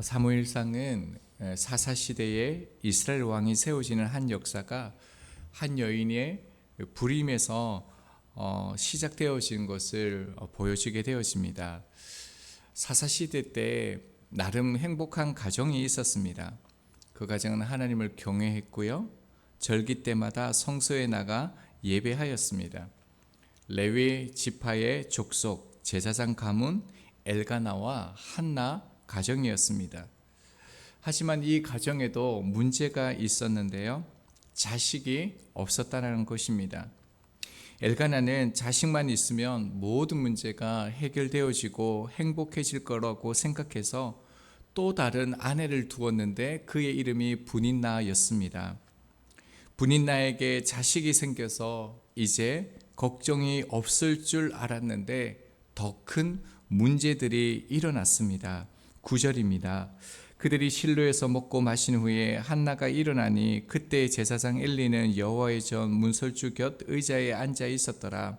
사무엘상은 사사 시대에 이스라엘 왕이 세워지는 한 역사가 한 여인의 불임에서 시작되어진 것을 보여주게 되어집니다. 사사 시대 때 나름 행복한 가정이 있었습니다. 그 가정은 하나님을 경외했고요, 절기 때마다 성소에 나가 예배하였습니다. 레위 지파의 족속 제사장 가문 엘가나와 한나 가정이었습니다. 하지만 이 가정에도 문제가 있었는데요, 자식이 없었다는 것입니다. 엘가나는 자식만 있으면 모든 문제가 해결되어지고 행복해질 거라고 생각해서 또 다른 아내를 두었는데 그의 이름이 분인나였습니다. 분인나에게 자식이 생겨서 이제 걱정이 없을 줄 알았는데 더 큰 문제들이 일어났습니다. 9절입니다. 그들이 실로에서 먹고 마신 후에 한나가 일어나니 그때 제사장 엘리는 여호와의 전 문설주 곁 의자에 앉아 있었더라.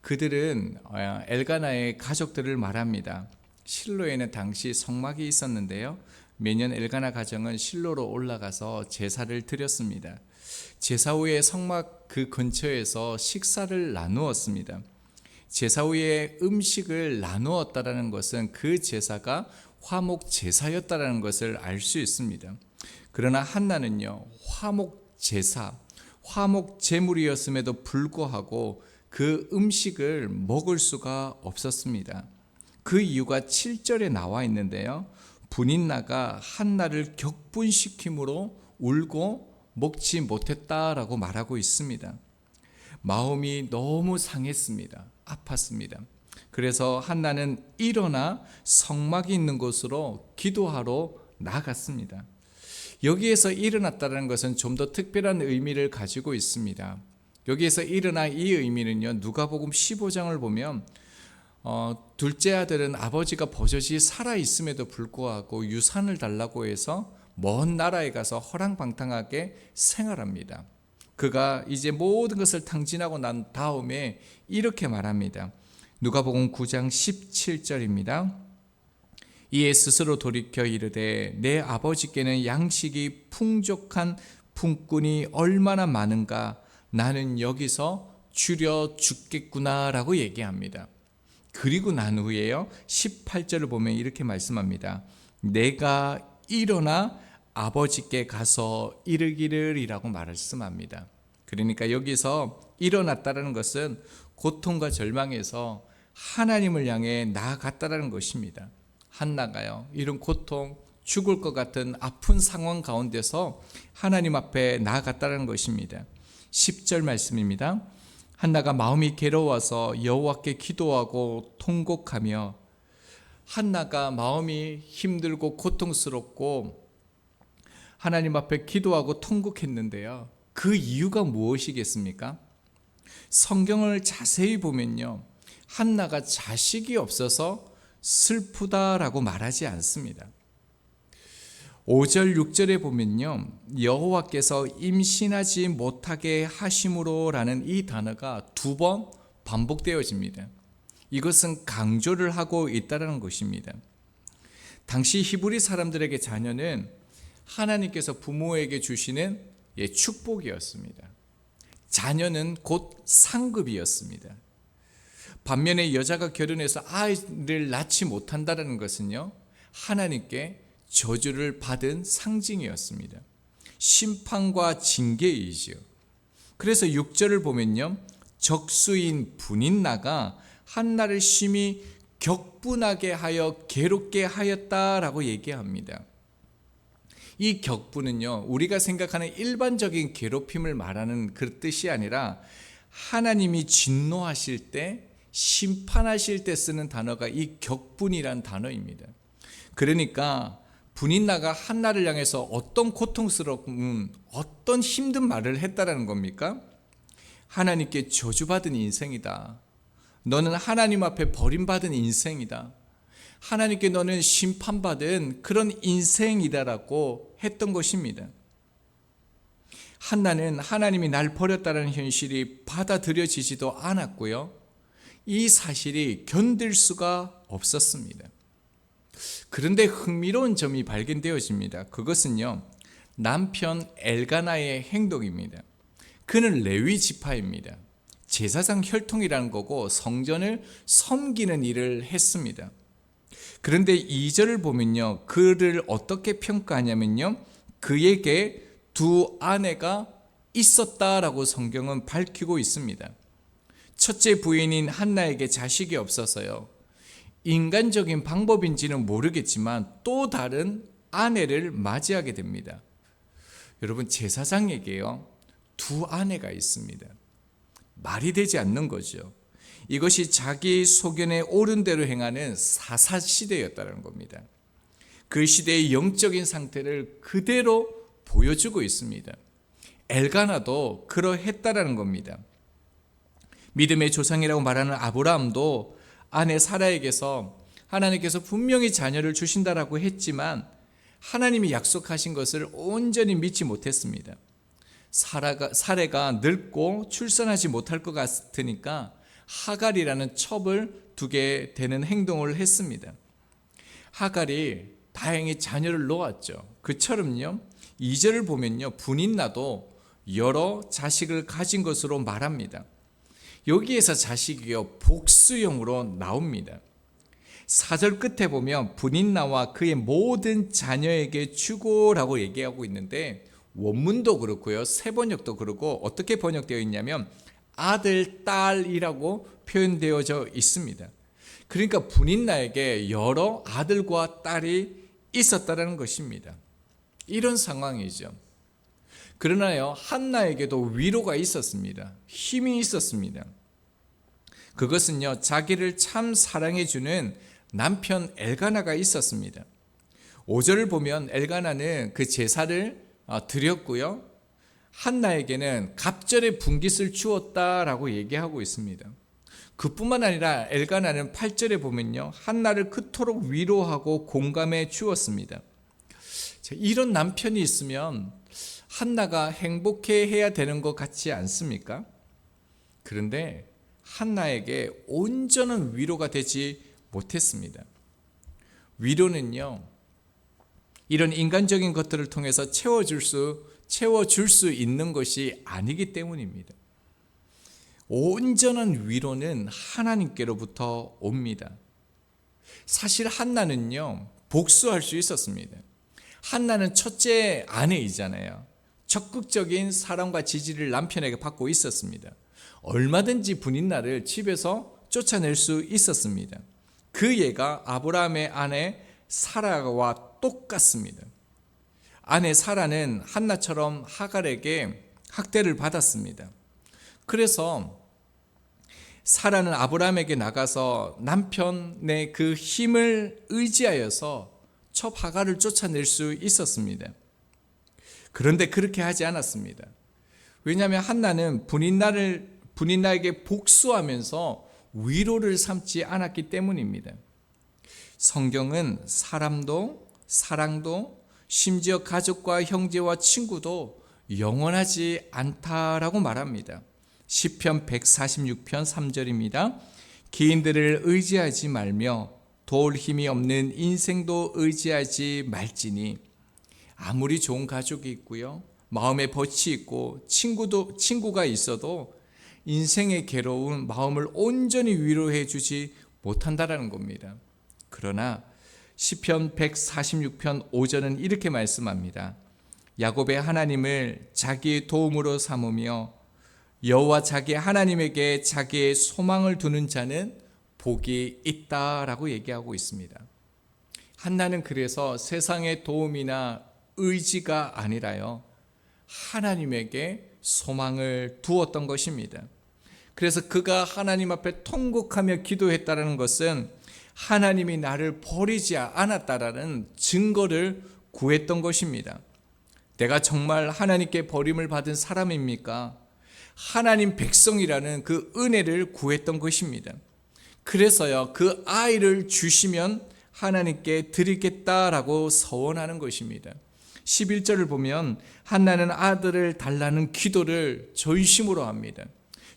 그들은 엘가나의 가족들을 말합니다. 실로에는 당시 성막이 있었는데요, 매년 엘가나 가정은 실로로 올라가서 제사를 드렸습니다. 제사 후에 성막 그 근처에서 식사를 나누었습니다. 제사 후에 음식을 나누었다는 것은 그 제사가 화목 제사였다는 것을 알 수 있습니다. 그러나 한나는요, 화목 제사, 화목 제물이었음에도 불구하고 그 음식을 먹을 수가 없었습니다. 그 이유가 7절에 나와 있는데요, 분인나가 한나를 격분시킴으로 울고 먹지 못했다라고 말하고 있습니다. 마음이 너무 상했습니다. 아팠습니다. 그래서 한나는 일어나 성막이 있는 곳으로 기도하러 나갔습니다. 여기에서 일어났다는 것은 좀 더 특별한 의미를 가지고 있습니다. 여기에서 일어나 이 의미는요, 누가복음 15장을 보면 둘째 아들은 아버지가 버젓이 살아있음에도 불구하고 유산을 달라고 해서 먼 나라에 가서 허랑방탕하게 생활합니다. 그가 이제 모든 것을 탕진하고 난 다음에 이렇게 말합니다. 누가복음 9장 17절입니다. 이에 스스로 돌이켜 이르되 내 아버지께는 양식이 풍족한 품꾼이 얼마나 많은가, 나는 여기서 줄여 죽겠구나 라고 얘기합니다. 그리고 난 후에요, 18절을 보면 이렇게 말씀합니다. 내가 일어나 아버지께 가서 이르기를 이라고 말씀합니다. 그러니까 여기서 일어났다는 것은 고통과 절망에서 하나님을 향해 나아갔다는 것입니다. 한나가요, 이런 고통, 죽을 것 같은 아픈 상황 가운데서 하나님 앞에 나아갔다는 것입니다. 10절 말씀입니다. 한나가 마음이 괴로워서 여호와께 기도하고 통곡하며, 한나가 마음이 힘들고 고통스럽고 하나님 앞에 기도하고 통곡했는데요, 그 이유가 무엇이겠습니까? 성경을 자세히 보면요, 한나가 자식이 없어서 슬프다라고 말하지 않습니다. 5절 6절에 보면요, 여호와께서 임신하지 못하게 하심으로 라는 이 단어가 2번 반복되어집니다. 이것은 강조를 하고 있다는 것입니다. 당시 히브리 사람들에게 자녀는 하나님께서 부모에게 주시는 축복이었습니다. 자녀는 곧 상급이었습니다. 반면에 여자가 결혼해서 아이를 낳지 못한다는 것은요, 하나님께 저주를 받은 상징이었습니다. 심판과 징계이지요. 그래서 6절을 보면요, 적수인 분인나가 한나를 심히 격분하게 하여 괴롭게 하였다라고 얘기합니다. 이 격분은요, 우리가 생각하는 일반적인 괴롭힘을 말하는 그 뜻이 아니라 하나님이 진노하실 때, 심판하실 때 쓰는 단어가 이 격분이란 단어입니다. 그러니까 분인나가 한나를 향해서 어떤 고통스러운, 어떤 힘든 말을 했다라는 겁니까? 하나님께 저주받은 인생이다. 너는 하나님 앞에 버림받은 인생이다. 하나님께 너는 심판받은 그런 인생이다라고 했던 것입니다. 한나는 하나님이 날 버렸다는 현실이 받아들여지지도 않았고요, 이 사실이 견딜 수가 없었습니다. 그런데 흥미로운 점이 발견되어집니다. 그것은요, 남편 엘가나의 행동입니다. 그는 레위 지파입니다. 제사장 혈통이라는 거고 성전을 섬기는 일을 했습니다. 그런데 2절을 보면요, 그를 어떻게 평가하냐면요, 그에게 두 아내가 있었다라고 성경은 밝히고 있습니다. 첫째 부인인 한나에게 자식이 없어서요, 인간적인 방법인지는 모르겠지만 또 다른 아내를 맞이하게 됩니다. 여러분, 제사장에게요, 두 아내가 있습니다. 말이 되지 않는 거죠. 이것이 자기 소견에 옳은 대로 행하는 사사시대였다는 겁니다. 그 시대의 영적인 상태를 그대로 보여주고 있습니다. 엘가나도 그러했다라는 겁니다. 믿음의 조상이라고 말하는 아브라함도 아내 사라에게서 하나님께서 분명히 자녀를 주신다라고 했지만 하나님이 약속하신 것을 온전히 믿지 못했습니다. 사레가 늙고 출산하지 못할 것 같으니까 하갈이라는 첩을 두게 되는 행동을 했습니다. 하갈이 다행히 자녀를 놓았죠. 그처럼요, 2절을 보면요, 분인나도 여러 자식을 가진 것으로 말합니다. 여기에서 자식이요, 복수형으로 나옵니다. 4절 끝에 보면 분인나와 그의 모든 자녀에게 주고라고 얘기하고 있는데, 원문도 그렇고요, 세번역도 그렇고 어떻게 번역되어 있냐면 아들, 딸이라고 표현되어져 있습니다. 그러니까 분인나에게 여러 아들과 딸이 있었다는 것입니다. 이런 상황이죠. 그러나요, 한나에게도 위로가 있었습니다. 힘이 있었습니다. 그것은요, 자기를 참 사랑해주는 남편 엘가나가 있었습니다. 5절을 보면 엘가나는 그 제사를 드렸고요, 한나에게는 갑절의 분깃을 주었다라고 얘기하고 있습니다. 그뿐만 아니라 엘가나는 8절에 보면요, 한나를 그토록 위로하고 공감해 주었습니다. 이런 남편이 있으면 한나가 행복해 해야 되는 것 같지 않습니까? 그런데 한나에게 온전한 위로가 되지 못했습니다. 위로는요, 이런 인간적인 것들을 통해서 채워줄 수 있는 것이 아니기 때문입니다. 온전한 위로는 하나님께로부터 옵니다. 사실 한나는요, 복수할 수 있었습니다. 한나는 첫째 아내이잖아요. 적극적인 사랑과 지지를 남편에게 받고 있었습니다. 얼마든지 분인나를 집에서 쫓아낼 수 있었습니다. 그 예가 아브라함의 아내 사라와 똑같습니다. 아내 사라는 한나처럼 하갈에게 학대를 받았습니다. 그래서 사라는 아브라함에게 나가서 남편의 그 힘을 의지하여서 첩 하갈을 쫓아낼 수 있었습니다. 그런데 그렇게 하지 않았습니다. 왜냐하면 한나는 분인나에게 복수하면서 위로를 삼지 않았기 때문입니다. 성경은 사람도 사랑도 심지어 가족과 형제와 친구도 영원하지 않다라고 말합니다. 시편 146편 3절입니다. 기인들을 의지하지 말며 도울 힘이 없는 인생도 의지하지 말지니, 아무리 좋은 가족이 있고요, 마음에 벗이 있고 친구가 있어도 인생의 괴로운 마음을 온전히 위로해 주지 못한다라는 겁니다. 그러나 시편 146편 5절은 이렇게 말씀합니다. 야곱의 하나님을 자기의 도움으로 삼으며 여호와 자기 하나님에게 자기의 소망을 두는 자는 복이 있다라고 얘기하고 있습니다. 한나는 그래서 세상의 도움이나 의지가 아니라요, 하나님에게 소망을 두었던 것입니다. 그래서 그가 하나님 앞에 통곡하며 기도했다는 것은 하나님이 나를 버리지 않았다라는 증거를 구했던 것입니다. 내가 정말 하나님께 버림을 받은 사람입니까? 하나님 백성이라는 그 은혜를 구했던 것입니다. 그래서요, 그 아이를 주시면 하나님께 드리겠다라고 서원하는 것입니다. 11절을 보면 한나는 아들을 달라는 기도를 전심으로 합니다.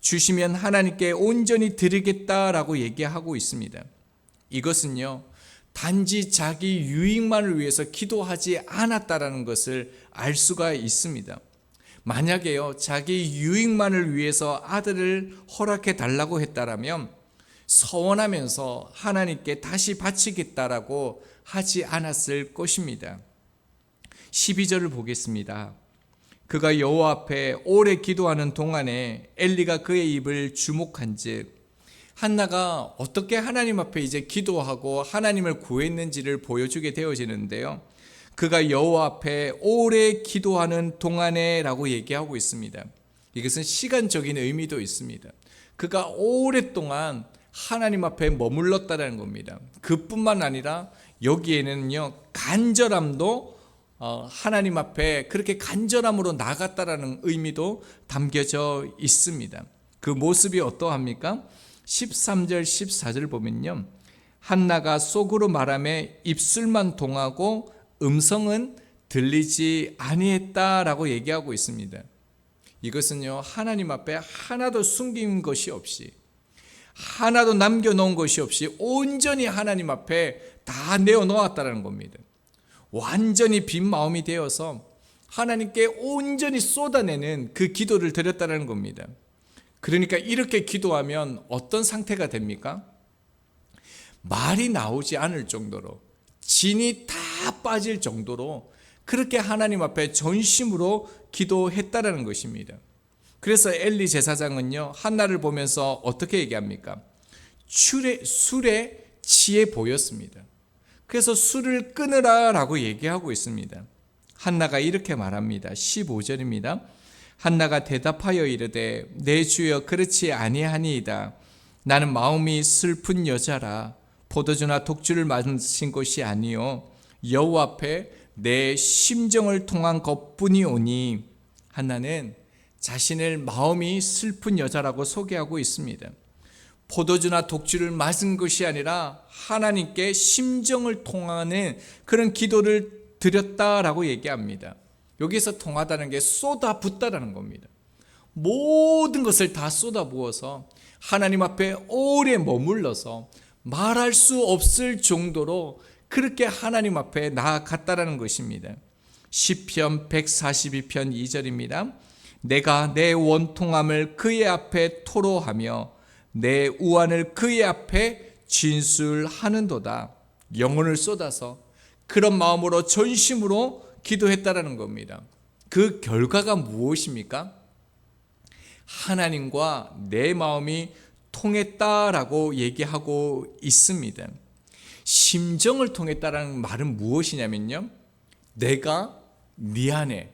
주시면 하나님께 온전히 드리겠다라고 얘기하고 있습니다. 이것은요, 단지 자기 유익만을 위해서 기도하지 않았다라는 것을 알 수가 있습니다. 만약에요, 자기 유익만을 위해서 아들을 허락해 달라고 했다라면 서원하면서 하나님께 다시 바치겠다라고 하지 않았을 것입니다. 12절을 보겠습니다. 그가 여호와 앞에 오래 기도하는 동안에 엘리가 그의 입을 주목한즉, 한나가 어떻게 하나님 앞에 이제 기도하고 하나님을 구했는지를 보여주게 되어지는데요. 그가 여호와 앞에 오래 기도하는 동안에 라고 얘기하고 있습니다. 이것은 시간적인 의미도 있습니다. 그가 오랫동안 하나님 앞에 머물렀다는 겁니다. 그뿐만 아니라 여기에는요, 간절함도 하나님 앞에 그렇게 간절함으로 나갔다라는 의미도 담겨져 있습니다. 그 모습이 어떠합니까? 13절 14절 보면요, 한나가 속으로 말하며 입술만 동하고 음성은 들리지 아니했다라고 얘기하고 있습니다. 이것은요, 하나님 앞에 하나도 숨긴 것이 없이, 하나도 남겨놓은 것이 없이 온전히 하나님 앞에 다 내어놓았다는 겁니다. 완전히 빈 마음이 되어서 하나님께 온전히 쏟아내는 그 기도를 드렸다는 겁니다. 그러니까 이렇게 기도하면 어떤 상태가 됩니까? 말이 나오지 않을 정도로, 진이 다 빠질 정도로 그렇게 하나님 앞에 전심으로 기도했다라는 것입니다. 그래서 엘리 제사장은요, 한나를 보면서 어떻게 얘기합니까? 술에 취해 보였습니다. 그래서 술을 끊으라 라고 얘기하고 있습니다. 한나가 이렇게 말합니다. 15절입니다. 한나가 대답하여 이르되 내 주여 그렇지 아니하니이다. 나는 마음이 슬픈 여자라. 포도주나 독주를 마신 것이 아니요 여호와 앞에 내 심정을 통한 것뿐이오니. 한나는 자신을 마음이 슬픈 여자라고 소개하고 있습니다. 포도주나 독주를 마신 것이 아니라 하나님께 심정을 통하는 그런 기도를 드렸다라고 얘기합니다. 여기서 통하다는 게 쏟아붓다라는 겁니다. 모든 것을 다 쏟아부어서 하나님 앞에 오래 머물러서 말할 수 없을 정도로 그렇게 하나님 앞에 나아갔다라는 것입니다. 시편 142편 2절입니다. 내가 내 원통함을 그의 앞에 토로하며 내 우환을 그의 앞에 진술하는도다. 영혼을 쏟아서 그런 마음으로 전심으로 기도했다라는 겁니다. 그 결과가 무엇입니까? 하나님과 내 마음이 통했다라고 얘기하고 있습니다. 심정을 통했다라는 말은 무엇이냐면요, 내가 네 안에,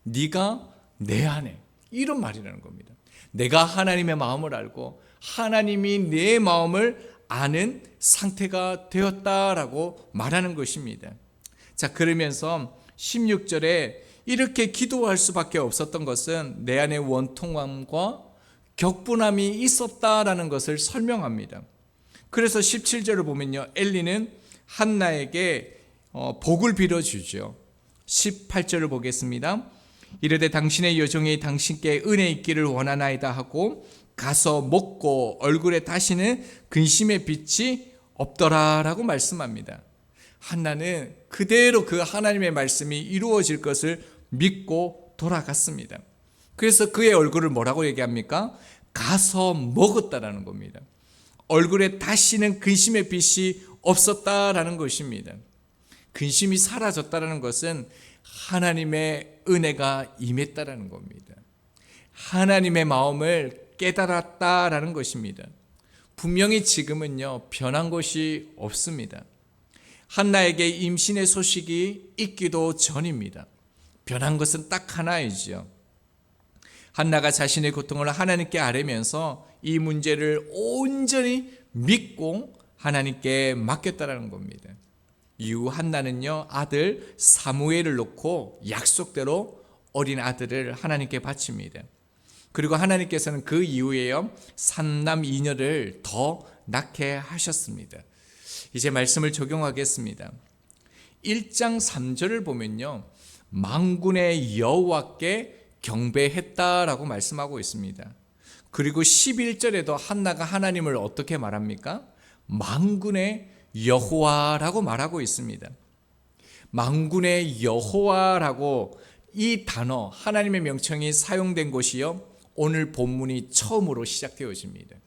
네가 내 안에, 이런 말이라는 겁니다. 내가 하나님의 마음을 알고 하나님이 내 마음을 아는 상태가 되었다라고 말하는 것입니다. 자, 그러면서 16절에 이렇게 기도할 수밖에 없었던 것은 내 안에 원통함과 격분함이 있었다라는 것을 설명합니다. 그래서 17절을 보면요, 엘리는 한나에게 복을 빌어주죠. 18절을 보겠습니다. 이르되 당신의 여종이 당신께 은혜 있기를 원하나이다 하고 가서 먹고 얼굴에 다시는 근심의 빛이 없더라라고 말씀합니다. 한나는 그대로 그 하나님의 말씀이 이루어질 것을 믿고 돌아갔습니다. 그래서 그의 얼굴을 뭐라고 얘기합니까? 가서 먹었다라는 겁니다. 얼굴에 다시는 근심의 빛이 없었다라는 것입니다. 근심이 사라졌다라는 것은 하나님의 은혜가 임했다라는 겁니다. 하나님의 마음을 깨달았다라는 것입니다. 분명히 지금은요, 변한 것이 없습니다. 한나에게 임신의 소식이 있기도 전입니다. 변한 것은 딱 하나이죠. 한나가 자신의 고통을 하나님께 아뢰면서 이 문제를 온전히 믿고 하나님께 맡겼다라는 겁니다. 이후 한나는요, 아들 사무엘을 놓고 약속대로 어린 아들을 하나님께 바칩니다. 그리고 하나님께서는 그 이후에요, 3남 2녀를 더 낳게 하셨습니다. 이제 말씀을 적용하겠습니다. 1장 3절을 보면요, 만군의 여호와께 경배했다라고 말씀하고 있습니다. 그리고 11절에도 한나가 하나님을 어떻게 말합니까? 만군의 여호와라고 말하고 있습니다. 만군의 여호와라고 이 단어 하나님의 명칭이 사용된 곳이요 오늘 본문이 처음으로 시작되어집니다.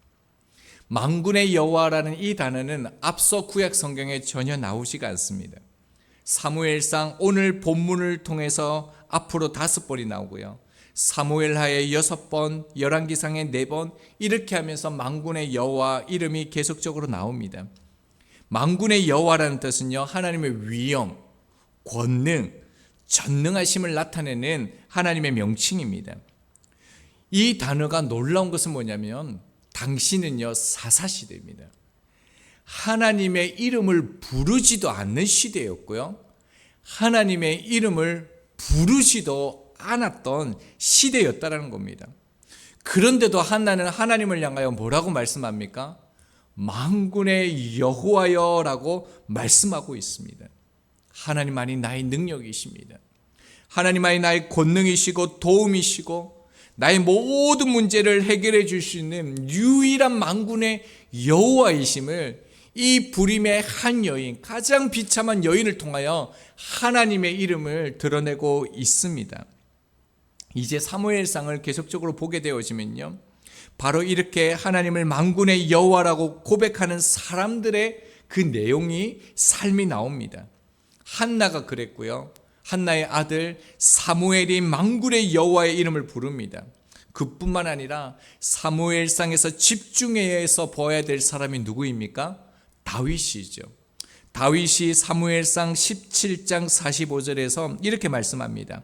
만군의 여호와라는 이 단어는 앞서 구약 성경에 전혀 나오지가 않습니다. 사무엘상 오늘 본문을 통해서 앞으로 5번이 나오고요, 사무엘하에 6번, 열왕기상에 4번 이렇게 하면서 만군의 여호와 이름이 계속적으로 나옵니다. 만군의 여호와라는 뜻은요 하나님의 위엄, 권능, 전능하심을 나타내는 하나님의 명칭입니다. 이 단어가 놀라운 것은 뭐냐면 당시는요 사사시대입니다. 하나님의 이름을 부르지도 않는 시대였고요, 하나님의 이름을 부르지도 않았던 시대였다라는 겁니다. 그런데도 한나는 하나님을 향하여 뭐라고 말씀합니까? 만군의 여호와여라고 말씀하고 있습니다. 하나님만이 나의 능력이십니다. 하나님만이 나의 권능이시고 도움이시고 나의 모든 문제를 해결해 줄 수 있는 유일한 만군의 여호와이심을 이 불임의 한 여인, 가장 비참한 여인을 통하여 하나님의 이름을 드러내고 있습니다. 이제 사무엘상을 계속적으로 보게 되어지면요, 바로 이렇게 하나님을 만군의 여호와라고 고백하는 사람들의 그 내용이 삶이 나옵니다. 한나가 그랬고요, 한나의 아들 사무엘이 만군의 여호와의 이름을 부릅니다. 그뿐만 아니라 사무엘상에서 집중해서 보아야 될 사람이 누구입니까? 다윗이죠. 다윗이 사무엘상 17장 45절에서 이렇게 말씀합니다.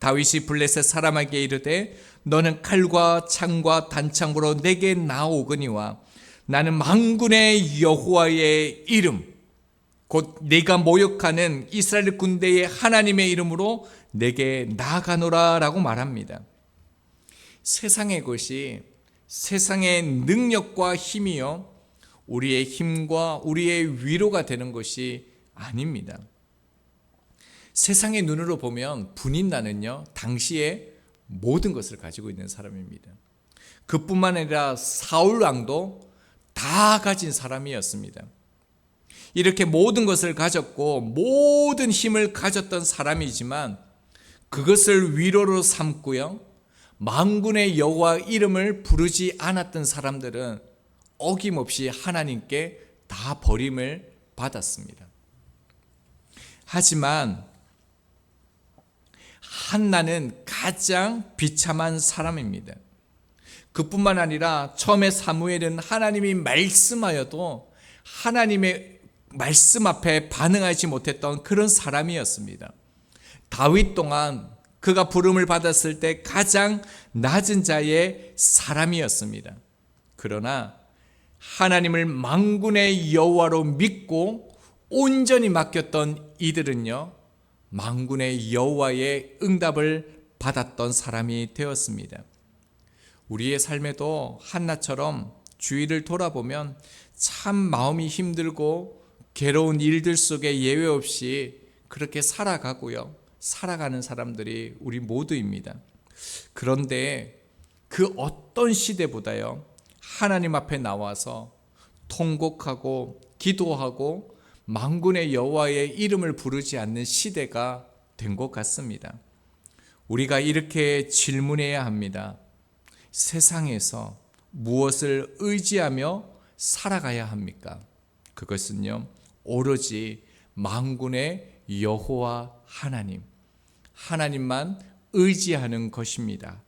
다윗이 블레셋 사람에게 이르되 너는 칼과 창과 단창으로 내게 나오거니와 나는 만군의 여호와의 이름 곧 네가 모욕하는 이스라엘 군대의 하나님의 이름으로 내게 나아가노라 라고 말합니다. 세상의 것이 세상의 능력과 힘이요 우리의 힘과 우리의 위로가 되는 것이 아닙니다. 세상의 눈으로 보면 분인나는요 당시에 모든 것을 가지고 있는 사람입니다. 그뿐만 아니라 사울 왕도 다 가진 사람이었습니다. 이렇게 모든 것을 가졌고 모든 힘을 가졌던 사람이지만 그것을 위로로 삼고요, 만군의 여호와 이름을 부르지 않았던 사람들은 어김없이 하나님께 다 버림을 받았습니다. 하지만 한나는 가장 비참한 사람입니다. 그뿐만 아니라 처음에 사무엘은 하나님이 말씀하여도 하나님의 말씀 앞에 반응하지 못했던 그런 사람이었습니다. 다윗 또한 그가 부름을 받았을 때 가장 낮은 자의 사람이었습니다. 그러나 하나님을 만군의 여호와로 믿고 온전히 맡겼던 이들은요 만군의 여호와의 응답을 받았던 사람이 되었습니다. 우리의 삶에도 한나처럼 주위를 돌아보면 참 마음이 힘들고 괴로운 일들 속에 예외 없이 그렇게 살아가고요, 살아가는 사람들이 우리 모두입니다. 그런데 그 어떤 시대보다요 하나님 앞에 나와서 통곡하고 기도하고 만군의 여호와의 이름을 부르지 않는 시대가 된 것 같습니다. 우리가 이렇게 질문해야 합니다. 세상에서 무엇을 의지하며 살아가야 합니까? 그것은요 오로지 만군의 여호와 하나님만 의지하는 것입니다.